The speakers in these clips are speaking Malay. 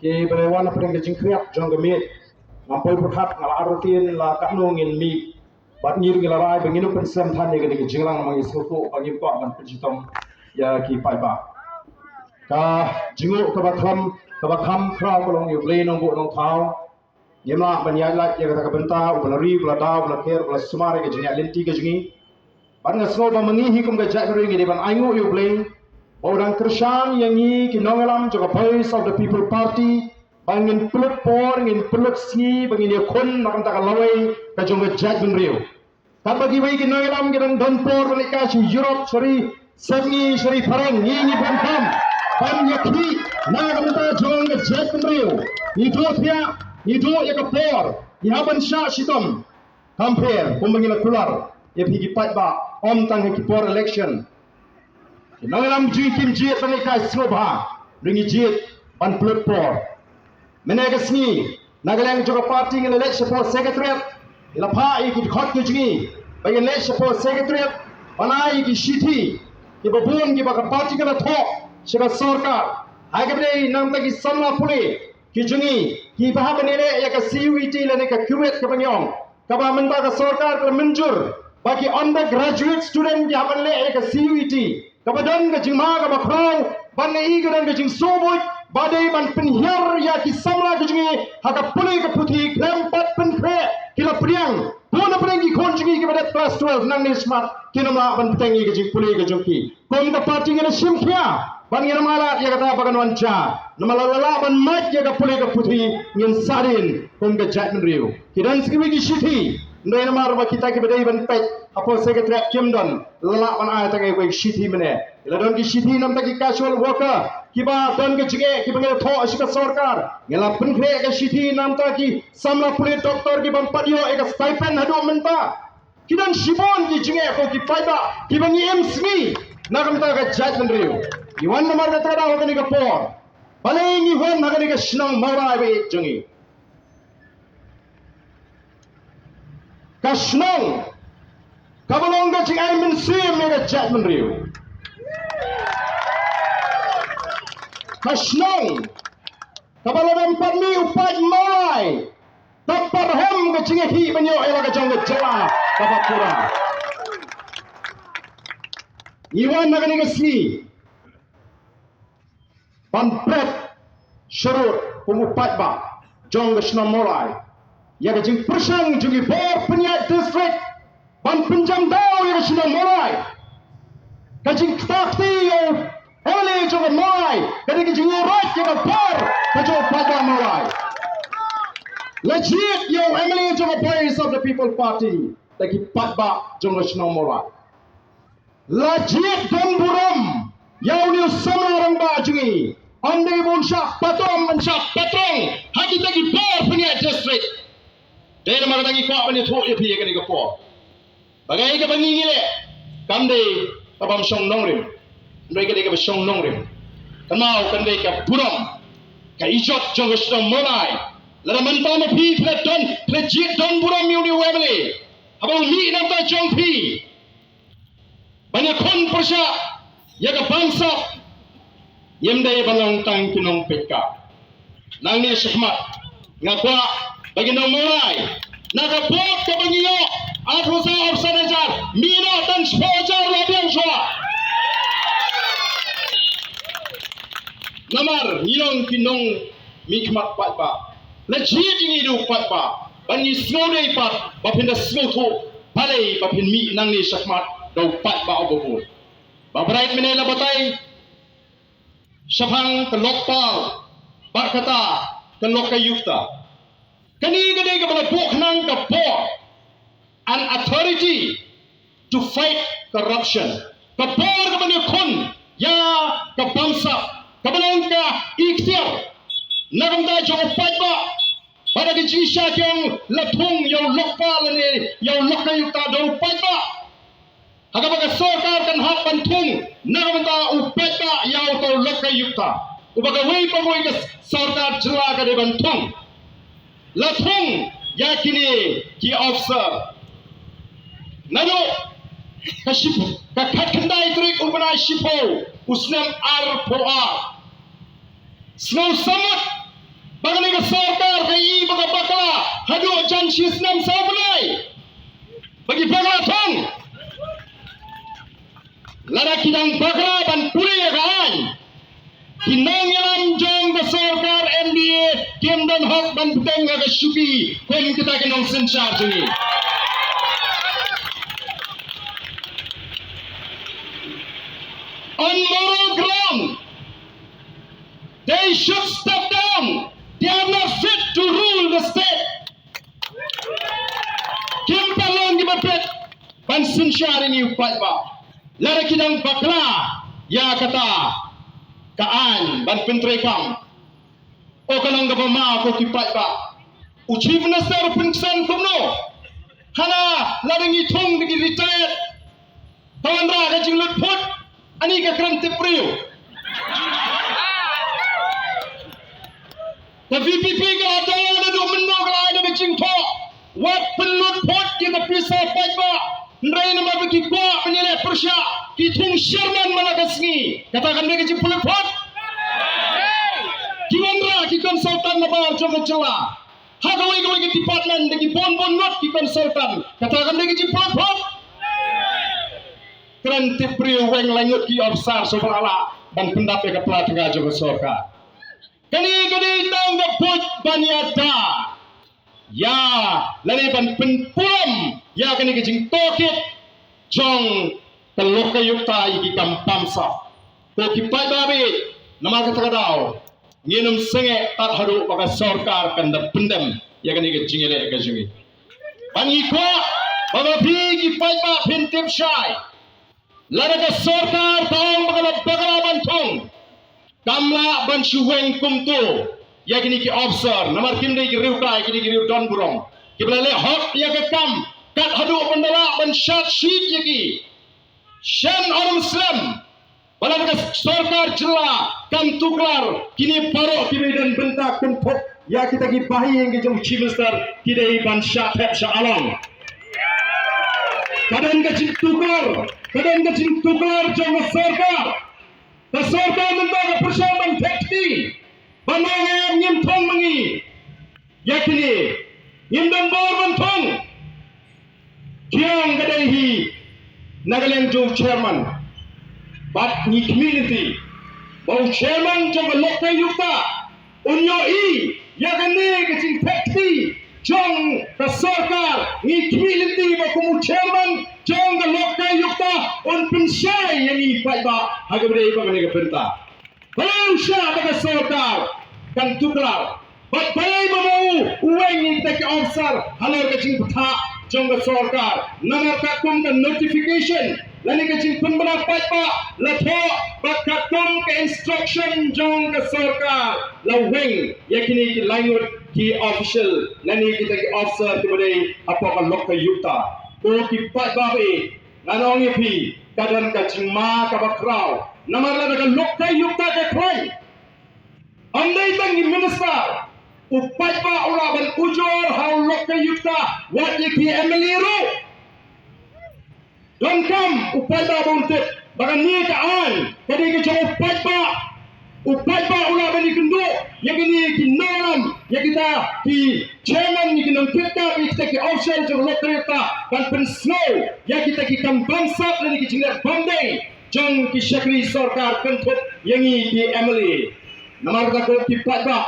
ke berewan apa yang jingkriap jong gemit ngampoi puthat ngala arutin la kanung in mi bat ngir ngilarai benginu pensem than ye ke jinglang mangi suku bagi pak ban penjitong ya ki Paitbah ka jingu ka bakham kra kolong yu ble nong bu nong thau yema banyai lat ya kata benta ubalari ulada ulakher ulasumare ke jingia lenti ke jingi ban ngasno ba mangi hikum ke jai ring ni ban aingu yu ble orang Krishan yang ini kinongalam juga voice of the people party bangin pelut por ngin pelut si bangin dia kon makan tak lawai kajong jaj benriu tak bagi bagi kinongalam kita don por mereka si Europe sorry sengi sorry farang ini bantam ban yakhi na kamta jong jaj benriu itu ya ke por ihaban sha sitom compare pembangin keluar ya pergi Paitbah om tang ki por election Nangalam jingkim jiet mereka semua ringi jiet ban pelut por. Menega sini nagalang juga parti ngel election for secretariat. Ila pa iki khot ke jingi bagi election for secretariat banai iki shiti ki babun ki baka parti kala tho seba sarkar. Agable nam tagi samla pule ki jingi ki baha benere ya ka CUET lene ka kuwait ka banyong. Ka ba menta ka sarkar ka menjur bagi undergraduate student ki haban le ya ka CUET kabadan ke jingma ka bakrau ban ngai ke dan ke jing soboi badai ban penhiar ya ki samla ke jingi haka puli ke puthi krempat penpre kila priang puna priang ki khon jingi ke pada class 12 nang ni smart kinama ban petengi ke jing puli ke jongki kom ka parti ngena simkhia ban ngena mala ya kata bagan wanca namala lala ban mat ya ka puli ke puthi ngin sarin kom ke jat menriu kidan skiwi ki shithi ndai nama roba kita ke badai ban pet apo secretary kimdon lala ban ay tangai wei shithi mene ila don ki shithi nam taki casual worker kiba don ke jige ki bangai tho ashika sarkar ngela penkhre ke shithi nam taki samla puli doktor ki ban padio ek stipend hadu menta kidan shibon ki jige ko ki Paitbah ki bangi emsmi nagam ta ka judge benriu iwan namar ka tada ho ka por balai ni hon nagani ka shnang Mawlai be jungi kashnong kabalong ka jing ay mensim mega judge benriu kashnong kabalong parmi upat Mawlai tapar hom ka jing hi banyo ela ka jong jala kapapura iwan nagani ka si pampret syurut pumu Paitbah jong ka shnong Mawlai ya ka jing persang jungi por penyat district ban pinjam dau ya ka shnong Mawlai ka jing takti yo oleh jong Mawlai ka jing right ya ka por ka jong Paitbah Mawlai legit yo Emily jong voice of the people party lagi Paitbah jong shnong Mawlai legit domburam yo ni sama orang ba jungi andai bon syak patong hagi lagi por penyat district dia nama tangi kuat bani thok ye phi ke ni ko po bagai ke bangi ngile kamde kabam song nongrim ndoi ke de ke song nongrim kamau kande ke puram ka ijot jong shnong Mawlai la manta ma phi ple jit don puram mi ni wemle abang mi nam ta jong phi bani khon persya ya ka bangsa yemde balong tang kinong pekka nang ni sahmat ngakwa bagi nong Mawlai nakapot ka bangiyo at rosa of sanajar mina dan spojar labiang swa namar nilong kinong mikmat Paitbah legit ini du Paitbah bangi snode pat bapinda smoto palai bapin mi nang ni sahmat dau Paitbah obo babrait menela batai syafang kelokpal bakata kelokayukta kani gade ka bala bok nang ka po an authority to fight corruption ka por ka bani khon ya ka bangsa ka balong ka ikhtiar nagam da jong Paitbah pada di jisha kyong lathung yo lokpal ni yo lokayu ta do Paitbah haga baga sarkar kan hak pantung nagam da Paitbah yo to lokayu ta ubaga wei pamoy ka sarkar jela ka de bantung lathung yakini ki officer nado kashipu ka khatkhandai trik urbana shipo usnam ar poa snow samut Bagani ka sarkar kai baga bakla hadu jan shisnam sabulai bagi bakla thong lara kidang bakla ban puri gaan kinang yalam jong ka sarkar NBA kemdan hok ban puteng ka shubi kon kita kinong sensar juni on moral ground they should step down. They are not fit to rule the state. Kim palong gibapet ban sinsyar ini Paitbah. Lara kidang bakla ya kata kaan ban pentrekam. O kanang gapama ko ki Paitbah. Uchi minister pensan kumno. Hana ladang itong digi retired. Tawan ra ka jinglut put ani ka krante priyo. The VPP ka adaw na dumino ka ay na bicing to. Wat pelut pot kita pisah Paitbah. Nray na mabiki ko penilai persya. Kitung Sherman malagasngi. Katakan mereka jing pelut pot. Kiwandra ki konsultan na bar jong jela. Hagawai ko ki department dagi bon not ki konsultan. Katakan mereka jing pelut pot. Krante priyo weng langut ki ofsar sobrala dan pendapat ke pelatih jong sorka. Kali tang gaput banyada ya lari ban penpulam ya kani kecing tokit jong telok kayukta iki kampamsa to ki Paitbah nama kata kadau nginum senge tat hadu baka sarkar kanda pendem ya kani kecing ele kajungi bangi ko baka ki Paitbah pintip syai lari ka sarkar taong bakala bantong Kamla ban shuweng kumto ya kini ki officer namar kimde ki riukai kini ki riu don burong kiblale hok ya ke kam kat hadu pendala ban shot sheet ya ki shen orang Muslim bala ka sarkar jela kam tuklar kini paro kini dan bentak kumpuk ya kita ki bahi yang ki jom chief minister kidai ban shot hep shalom kadang ka jing tuklar jom sarkar Sarkar mendaga persamaan tekti banang yang thong mangi yakini indang bor thong kiang gadaihi Nagaland jo chairman but ni community bau chairman jo lokal yukta unyo i yakini kecing tekti jong ka sarkar ni community ba kumu chairman jong ka lokal yukta on pensyai yang i Paitbah hagabre ba kani ka perintah balang sya ba ka sarkar kan tuklar but balai ba mau uweng ni tak officer halar kecing peta jong ka sarkar namar ka kum ka notification lani kecing pembina Paitbah latho ba ka kum ka instruction jong ka sarkar laweng yakini ki langut ki official lani kita ki officer kepada apa ka lokal yukta to ki Paitbah nanong ipi kadan ka cingma ka bakrau namar la ka lokal yukta ka krai andai tang minister Paitbah ula ban ujor hau lokal yukta wat ki emeliru don't come Paitbah buntet bagan ni ka an kadi ka jauh Paitbah ula ban ikundu yang ini ki naram yang kita ki chairman ni kinong kita ki official jong lokal yukta ban pen snow yang kita ki kambangsat lani ki jinglat bombay jong ki syakri sarkar kentut yang ini ki Emily namar ka ko ki Paitbah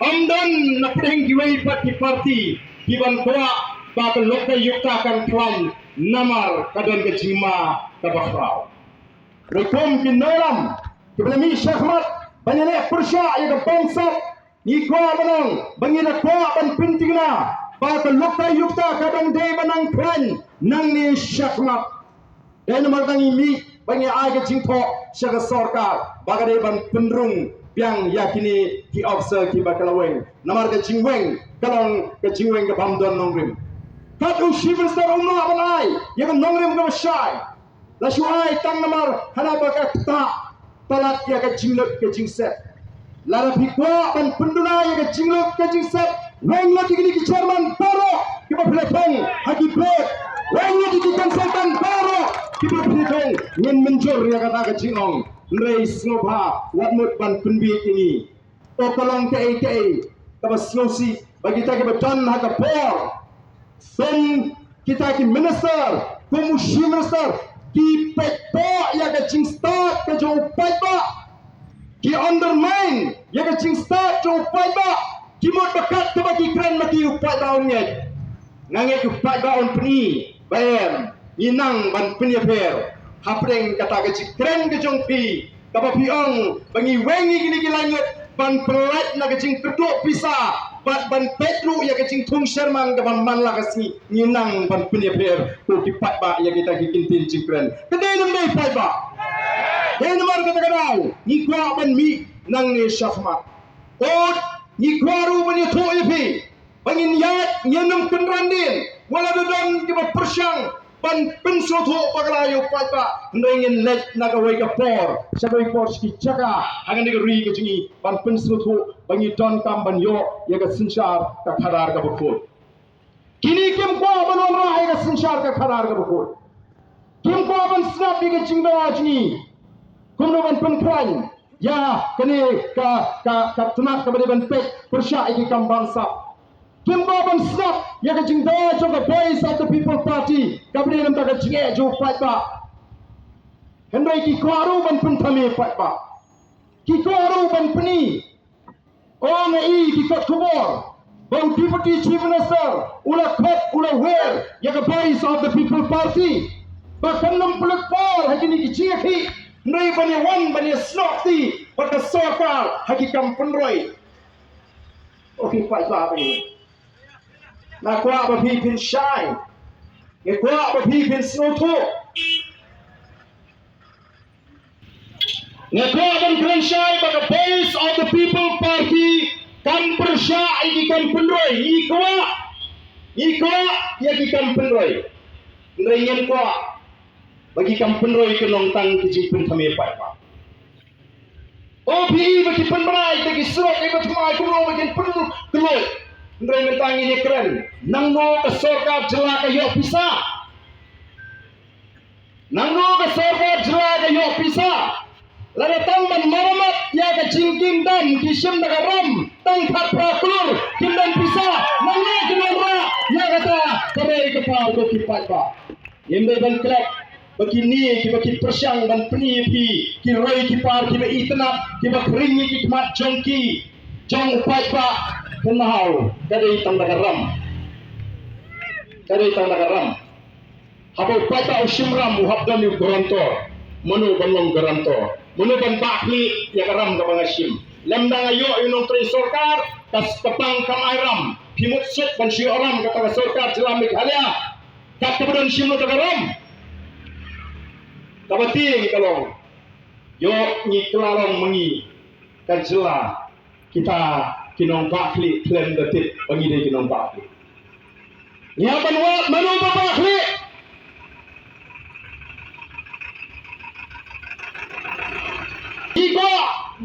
amdan na pudeng giwai pat ki parti ki ban koa ba ka lokal yukta kan klan namar kadon ke jingma ka bakrau rekom ki naram ki belami syahmat banyane persya ya ka bangsa ni koa banang bangina koa ban pentingna ba ka lokal yukta kadon de banang klan nang ni syahmat dan namar tangi mi bangi ai ka jingpo sya sarkar ba ka de ban pendrung yang yakini ki officer ki bakalaweng namar ke jingweng kalong ke jingweng ke bamdon nongrim kat ushibes dar umma banai yang nongrim ke syai la shuai tang namar hana baka ta talat ya ke jinglot ke jingset la rapikwa ban penduna ya ke jinglot ke jingset weng la ki chairman paro ki ba pletong hagi plot Wengi di konsultan baru kita berhitung ingin menjur ya kata ke Jingong Reis ngobha wat mut ban penbi ini Tokolong kei kaba slosi bagi kita beton haka por sen kita ki minister komushi minister ki Paitbah ya ke Jing start ke jo Paitbah ki undermine ya ke Jing start jo Paitbah ki mot bekat ke bagi keren mati Paitbah onye nangek Paitbah on peni bayam inang ban penyeper hapreng kata ke keren ke jong pi kapa piong bangi wengi gini langit ban pelat na ke jing keduk pisa ban petru ya ke jing tung sherman ke ban manla ke si inang ban penyeper ko ki Paitbah ya kita kintin jing keren kedai nembe Paitbah kedai nomor kata kadau ni kwa ban mi nang ni syafmat od ni kwaru ban ya to yepi bangin yat nyenum penrandin wala dodon ke persyang ban pensoto paglayo Paitbah ndengin let nagaway ka por sabay por ski chaka hangan ni ri ke jingi ban pensoto bangi don kam ban yo ya ka sinchar ka khadar ka bukut kini kim ko ban ra ya ka sinchar ka khadar ka bukut kim ko ban snap bi ke jingda jingi kumno ban penkran ya kini ka tunak ka ban pek persya iki kam bangsa Kimbaban snap ya ke jingda joka base of the people party kabri nam ta ke jinge jo Paitbah hendai ki kwaru ban pentame Paitbah ki kwaru ban peni ong ei ki kot kubor bang deputy chief minister ula kot ula wer ya ke base of the people party bahkan 60 por hakini ki jinge ndai ban wan ban snap ti pada sokal hakikam penroi okey Paitbah ni na kwa ba pi pin shine ye kwa ba pi pin snow to ne kwa ban pin shine ba the base of the people party kan persya iki kan penroi ikwa ya ki kan penroi ngenyen kwa bagi kan penroi ke nong tang ki jing pin thame Paitbah opi bagi penrai bagi surat e batmai ku lo bagi pen keloi ndrai mentang ini keren nangno ke sorkar jela ke yo pisa nangno ke sorkar jela ke yo pisa lada tangman maramat ya ke jingking dan kisim nagaram tang khat prakulur kindan pisa nangno kinara ya kata kare ke pau ko ki Paitbah yembe ban klek begini ki baki persyang ban peni pi ki roi ki par ki itnap ki bakringi ki mat jongki jong Paitbah kenal dari tanda garam habis Paitbah usimram muhabdan yu garantor menu banong garantor menu ban bakli ya garam ka bangasim lemdang ayo inong tri sorkar tas kepang kamairam pimut set ban si orang kata sorkar jelam Meghalaya kat kemudian simu garam kabati kalau yo ni kelarong mengi kan jela kita kinong bakli klem detit bagi dia kinong bakli ya banwa manu bakli iko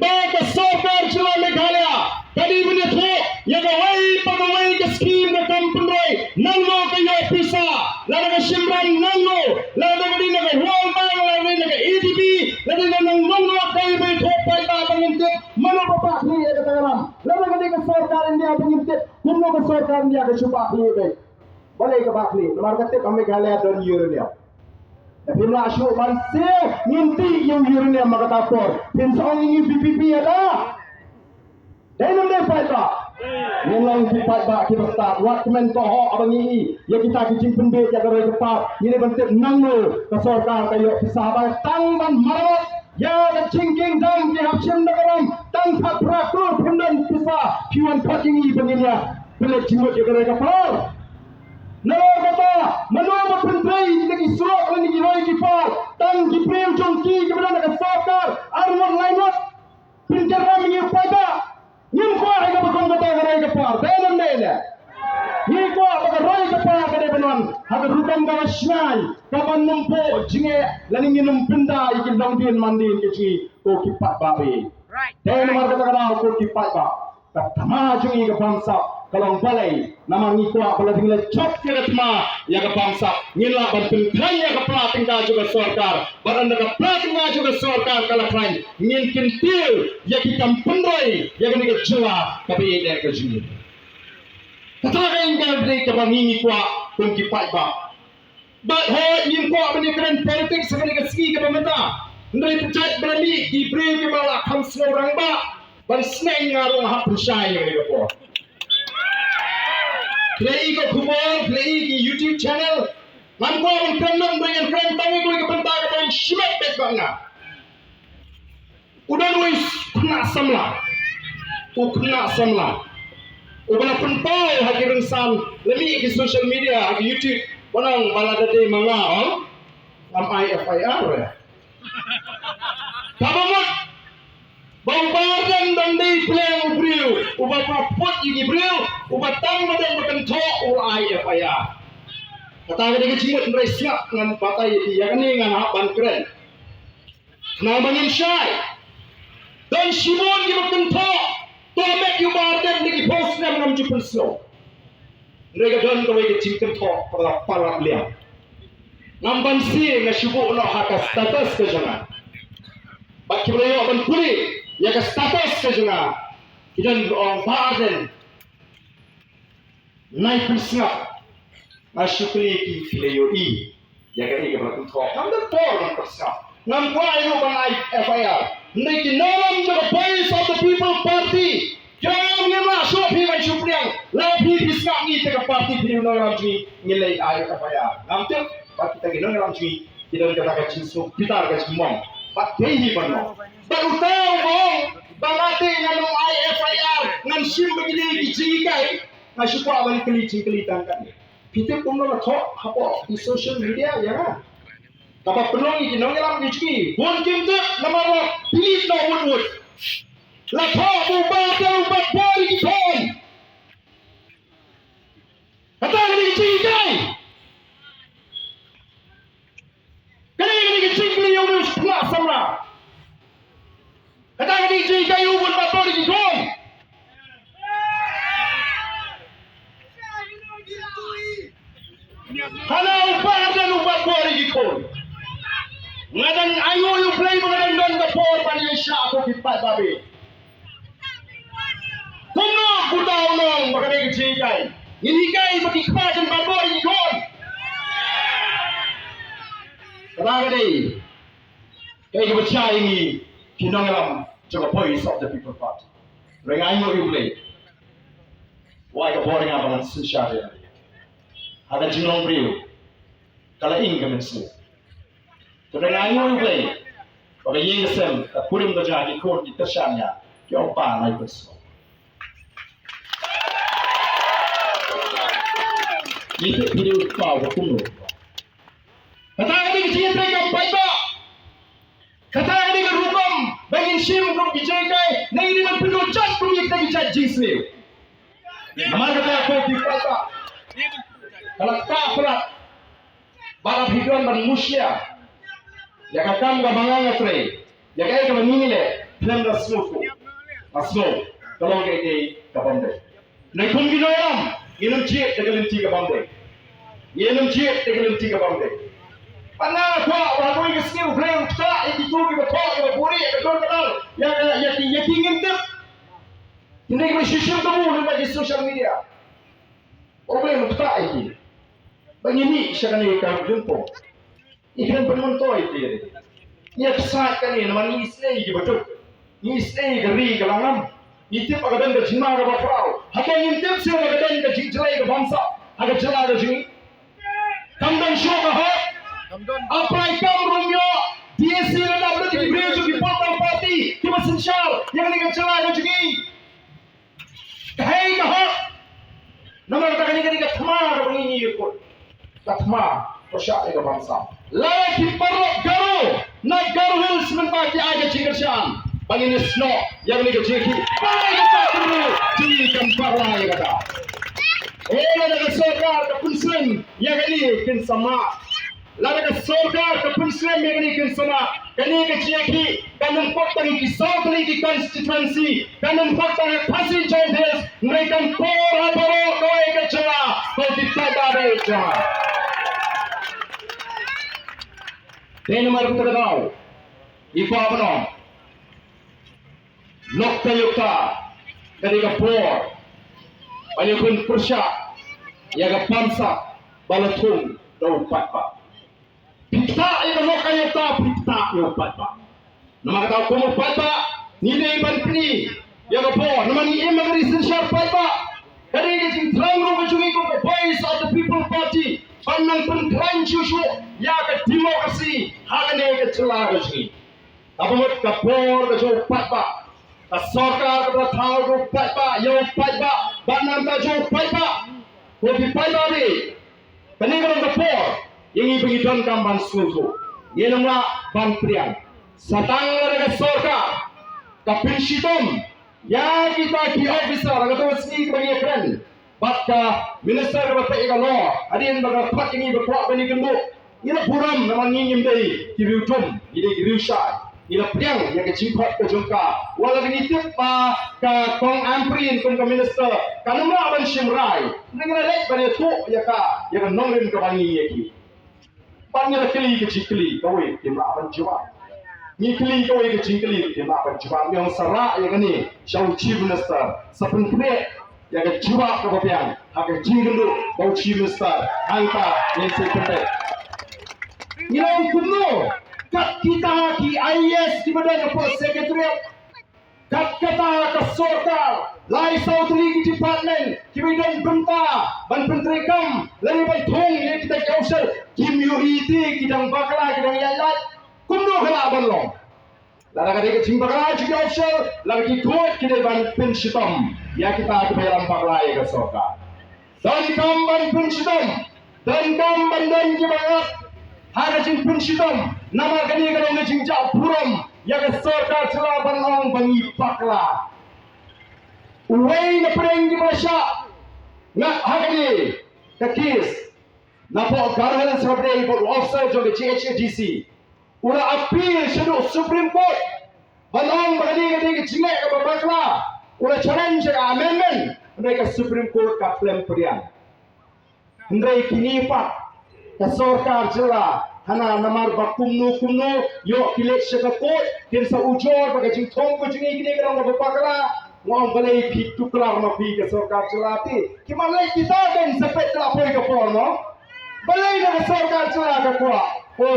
ba ke sorkar jela Meghalaya tadi punya tu ya pegawai ke skim ke kampunroi nangno ke yo pisa lada ke simran nangno lada ke dina ke World Bank lada ke EDB lada ke nangno kai be thop Paitbah pengintip manu bakli ya kata garam lada ke sorkar India pengintip kumno ke sorkar India ke subakli be boleh ke bakli nomor kate Meghalaya don Urania tapi masuk banse nginti yung Urania makatapor pinsong ini PPP ada dan namanya Paitbah Nyelang di Paitbah kita start wat kemen toho abang ini ya kita kicing pendek ya dari depan ini bentuk nanglo ke sorkar kayo pisahabat tangban marawat ya kecingking dam di hapsim nagaram tangkat prakur pendan pisah piwan patingi benginya belet jimut ya dari kapal nalo kata menolak pentrai lagi surat lagi giroi kipal tang kipril jongki kemudian ke sorkar armor lainot pinjaram ini Paitbah Nyimko ay kapag kata karay kapar, dalam nila. Nyimko kapag karay kapar karay benon, haga rukam kawa shnay, kapan numpo, jinge, laning inumpinda, ikin langdin mandin keci, ko kipat babi. Dalam kata kata ko kipat ba, katama jungi kapangsa, kalong palai nama ngikwa pala tinggal chop kira tma ya ka bangsa ngila ban pingkai ya ka plating ka juga sarkar baran ka plating ka juga sarkar kala kran ngin kintil ya ki kampendoi ya ka ni ka jua ka be der ka jini kata ka ingkar de ka bangi ngikwa kum ki Paitbah but ho ngikwa bani kran politik sakani ka ski ka pementa ndai pechat berani di beri ke bala kam seorang ba ban sneng ngarung hap pusai ni ko play ko khubor play ki YouTube channel man ko ang kanang bayan kan tangi ko ke benta ka ban shimet bet banga udan wis kena samla ubana pentai hakirin san lemi ki social media ki YouTube wanang baladade manga am IFIR Kabamot Bangbadan dan di playang ubriu ubat papot ini briu ubat tang badan berkentok IFIR kata dia kecimut meresap dengan batai yang ini dengan haban keren kenal bangin syai dan simon di berkentok tomek yubardan di post dan mengambil slow mereka dan kau kecim kentok pada para beliau nampan si ngasibuk nak hak status kejangan bagi beliau akan pulih ya ke status kejangan dan orang Ardent naik pesngap masyukli ki beliau ya ke ini berlaku talk nampak por pesngap nampak ayo bang FIR naik di dalam the voice of the people party jangan ngemak sopi masyukliang lebih pesngap ni tegak parti beliau orang ni nilai FIR nampak Pak kita gino dalam cuy tidak dikatakan cinsu kita harus ngomong Pak dehi pernah baru tahu bang bangate nganong IFIR ngan sim begini dijigai masuk apa balik keli tangkan kita pun nak talk apa di social media ya kan apa penuh ini nong dalam cuy pun kita nama lo pilih no wood lah talk ubat bori kita kata ini dijigai Samra, kata ni jika you pun tak boleh digon. Kalau upah dan upah boleh digon. Ngadang ayu you play mengadang dan kapor pada Asia aku kipat babi. Kuno kutau nong makanya jika ini kai bagi kajian boleh digon. Kata ni. Kaya percaya ini kinongalam juga voice of the people party. Rengai mo yung play. Why ka boring abang sinsya Ada jinong brio. Kala ing kami sila. Rengai mo yung play. Pag yung sem, kapulim ka dyan, ikot, itasyan niya, yung pa na yung beso. Ito video pa, wakuno. Kata ini kecil mereka Paitbah. Kata ini berhukum bagi sim untuk dijagai, nah ini berpenujat proyek dari jajing sendiri. Nama kata aku di Paitbah. Kalau tak berat, balap hidupan dan musya, ya kakam gak bangangatre, ya kaya kalau ni le, film dah semua, masuk, kalau kaya kapam deh. Nah pun gino yang, inum cik dengan cik kapam deh, inum cik dengan cik kapam deh. Pana kwa walaupun ke skill brain tak itu kita talk kita buri kita kenal ya tingin tip ini kita share kamu di social media problem tak ini begini sekali kalau jumpa ikan penonton itu ya saat kan ini nama ni isne gitu betul ni isne geri kalangan itu pagadan ke cina ke bapau hakan intip sih pagadan ke jingialang ke bangsa agak celah ke sini kamdan show ke hot apply kam rumyo DSC na dapat diberi juga potong parti cuma sensial yang ini kecelah juga kahai kahok nama kata kani kathma begini ikut kathma persyak ke bangsa lagi perlu garu nak garu hills mentaki aja cingersan begini snow yang ini keciki pai kata dulu cikan parlai kata ada sarkar kepunsen yang ini kin sama Lalu ke sorga ke pensem yang ini kan sama. Kini ke ciaki kanun kota ini South League constituency kanun kota ini Pasir Jendels mereka pora kau ke celah kau tidak ada celah. Ini mari kita tahu. Ibu apa nom? Nokta yukta ketika por banyak pun persyak yang ke pamsa balatung dau Paitbah. Pita yang nokta yukta pita yang Paitbah. Nama kata komo Paitbah nilai ban pini yang ke por nama ni emang essential Paitbah. Ketika jing terang rumah jungi ko voice of the people party panang penklan susu yang ke demokrasi hanya ke celah jungi. Apa mut kapor ke jauh Paitbah. Sorkar kepada tahu tu Paitbah, yang Paitbah, banam tak jauh Paitbah, kopi Paitbah ni, peninggalan kapor, yang ini pergi don kamban susu, yang nama ban priang, satang dengan sorkar, kapin situm, yang kita ki officer, agak tu sini bagi keren, batka minister kepada pihak law, ada yang berkat ini berkuat bani gemuk, ini buram nama ngingim dari kirutum, ini kirusai. Ila priang yang kecimpat ke jungka wala ginitik pa ka kong amprin kong ka minister kanuma ban simrai ningala lek bane tu ya ka nongrin ka bangi yaki panya kli ke cikli kawe timla ban jiwa ni kli kawe ke cikli timla ban jiwa yang sara ya kani shau chief minister sapun kre ya ke jiwa ka bapiang ha ke jinglu bau chief minister angka yang sekete ni lo kuno kat kita ki IS di badan apa sekretariat kat kita ke sorkar lai South League Department ki badan benta ban pentrekam lai ban thong ye kita kausal kim UET kidang bakla kidang yalat kumno kala banlong lara ka de kim bakla ji kausal lagi kot kidai ban pensitom ya kita ke bayar bakla ye ke sorkar dan kam ban pensitom dan kam ban dan ki bangat hara jing pensitom nama kini kalau ni jingjak buram yang sorkar celah banong bangi pakla. Uway na pereng di Malaysia nak hagani kakis napo garhan sabre ibu officer jo GHDC ura appeal shadow Supreme Court banong bagani kini jingai ke pakla ura challenge amendment mereka Supreme Court ka claim perian. Hendai kini pak ke sorkar celah hana namar bakumno yo kilet sekakot kin sa ujor bagai jingtong ko jingi gini kerang bapakala ngom balai pik tuklar ma pi ke sorkar celati kimalai kita kan sepet la poi ke porno balai na sorkar celaka kwa ko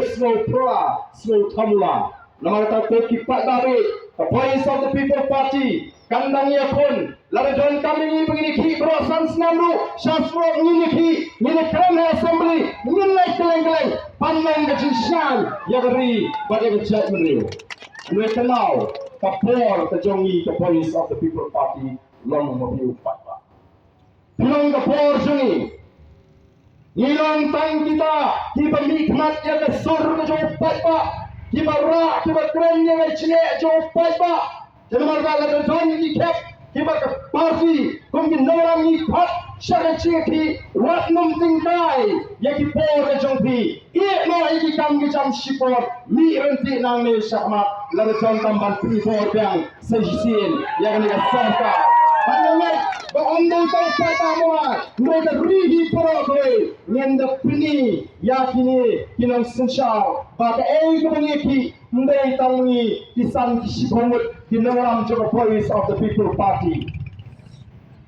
slow thamula namar ta ko kipat dari the voice of the people party kandang ya pun lalu don kami ni begini ki berosan senamru syafro ni ki ni keren assembly nilai keleng-keleng pandang ke jinsian ya beri pada ke judgment ni we kenal kapor kejongi the voice of the people party long mobil Paitbah pilong kapor jungi nilong tang kita ki pemikmat ya ke sur ke jauh Paitbah ki barak ki keren ya ke cile jauh Paitbah jadi mereka ada don di cap kita ke parti mungkin orang ni pat syariat ki ratnum tingkai yang kita ke jongpi ia mau iki kam ke jam sipor mi renti nang ni syahmat lalu jom tamban privor yang sejisin yang ni sangka pandangan beondai kau Basaiamoit mereka rihi perokoi nyenda pini yakini kinang sensal pada kebangiki mendai tangi kisan kisibomut kinawaram juga voice of the people party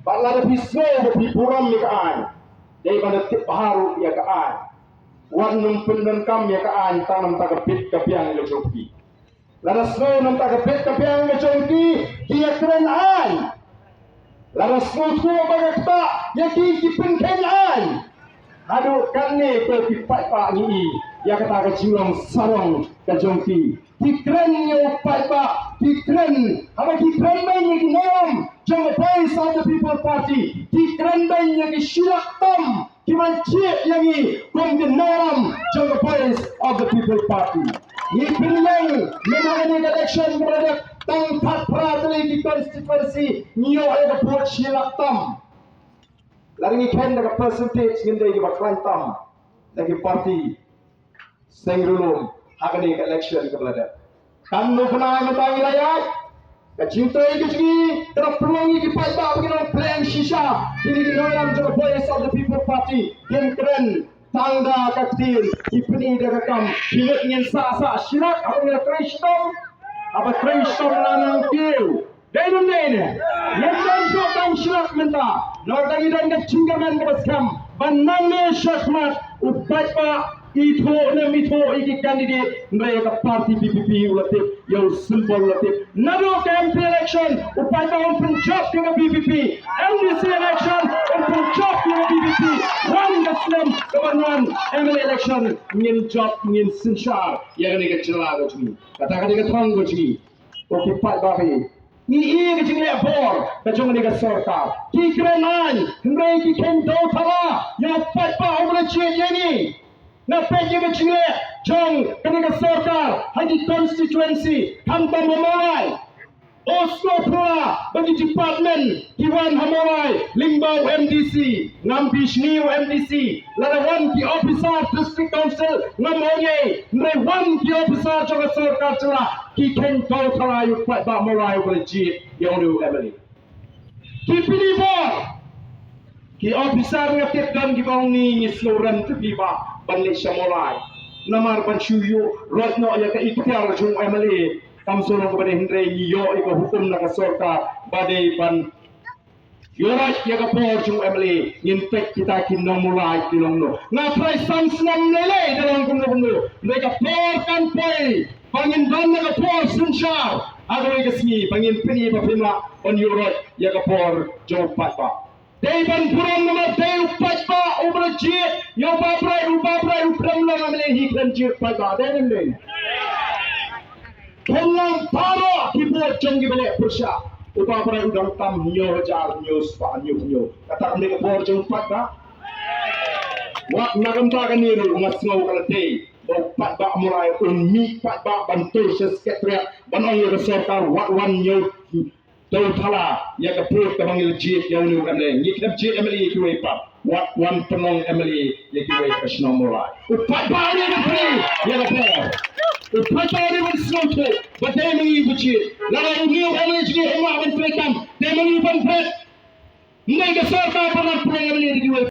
bakla da pisno di puram ya kaan dari pada tip baharu ya kaan warnum pendan kam ya kaan tanam takapit kapiang le joki lada snow nam takapit kapiang le joki kia keren an lada snow tu bagakta ya ki penken an aduh kan ni pe Paitbah ni ya kata ke jiwang sarong ke jongki kikren yo Paitbah kikren apa kikren banyak di dalam jong voice of the people party kikren banyak di syilaktam kiman cik yang ni kom di dalam jong voice of the people party ni pilihan menangani election kepada tangkat prateli di konstitusi nyo ada buat syilaktam lari ni kan dekat percentage ngindai di baklantam lagi parti sengrulum hakani election ke belada kan no kena mentai layak ke cintai ke segi terus pelongi di Paitbah begini plan shisha ini di dalam juga voice of the people party yang keren tangga kecil ipni derekam hilat ingin sa syirak apa Kristom apa Kristom lanang kiu dan ini yang dan syukur syirak minta Lord dan kecinggaman kebaskam banangnya syakmat Paitbah itu nemito iki candidate mereka parti PPP ulatif yang simbol ulatif nado KMP election Paitbah Punjab dengan PPP MDC election Punjab dengan PPP one Muslim kebenaran ML election ingin job ingin sinsar yang ini kecelah kecil katakan ini terang kecil oke Paitbah ini kecil bor kecil ini kesorta kikrenan mereka kentau tala yang Paitbah bercakap ini na pwede ka chile jong kanina sorkar hadi constituency kanta Mawlai Oslo Pura bagi department Kiwan Mawlai Limbau MDC ngambish niu MDC lalawan ki officer district council ngamonye nrewan ki officer jong sorkar cela ki ken tol talayu Paitbah Mawlai berjit yang lu emily ki pilih ki officer ngatit dan ki bang ni sloran tu piba Basaiamoit namar pansyuyo right no ya ka ikhtiar jung MLA kamsono ko bade hindre yo iko hukum na kasorta bade pan yorai ya ka por jung MLA intek kita kin no mulai tilong no na try sans nam lele dalam kuno mereka por kan poi pangin dan na por sunshar agoy kasmi pangin pini pa pima on yorai ya ka por jung Paitbah Devan puram nama Dev Paitbah uberjit, yo babrai upram nama melehi kerjit Paitbah dengan ni. Kelang paro kibut jenggi balik persya, babrai udang tam nyo Hajar nyo spa nyo. Kata mereka por jeng Paitbah. Wak nagamta kan ni mas ngau kalate, Paitbah mulai unmi Paitbah bantu sekretariat, banoi reserta wak wan nyo. Tahu thala ya ke pur ke bangil jit yang ni bukan lain. Ni kita jit MLA kiwai pap. Wat wan penong MLA ya kiwai kasno Mawlai. Paitbah ni free ya ke pur. Paitbah ni pun slow. Batai mengi bujit. Lalu ni MLA jadi emak ben perekam. Dia mengi ben pret. Mereka serta pernah perang MLA kiwai.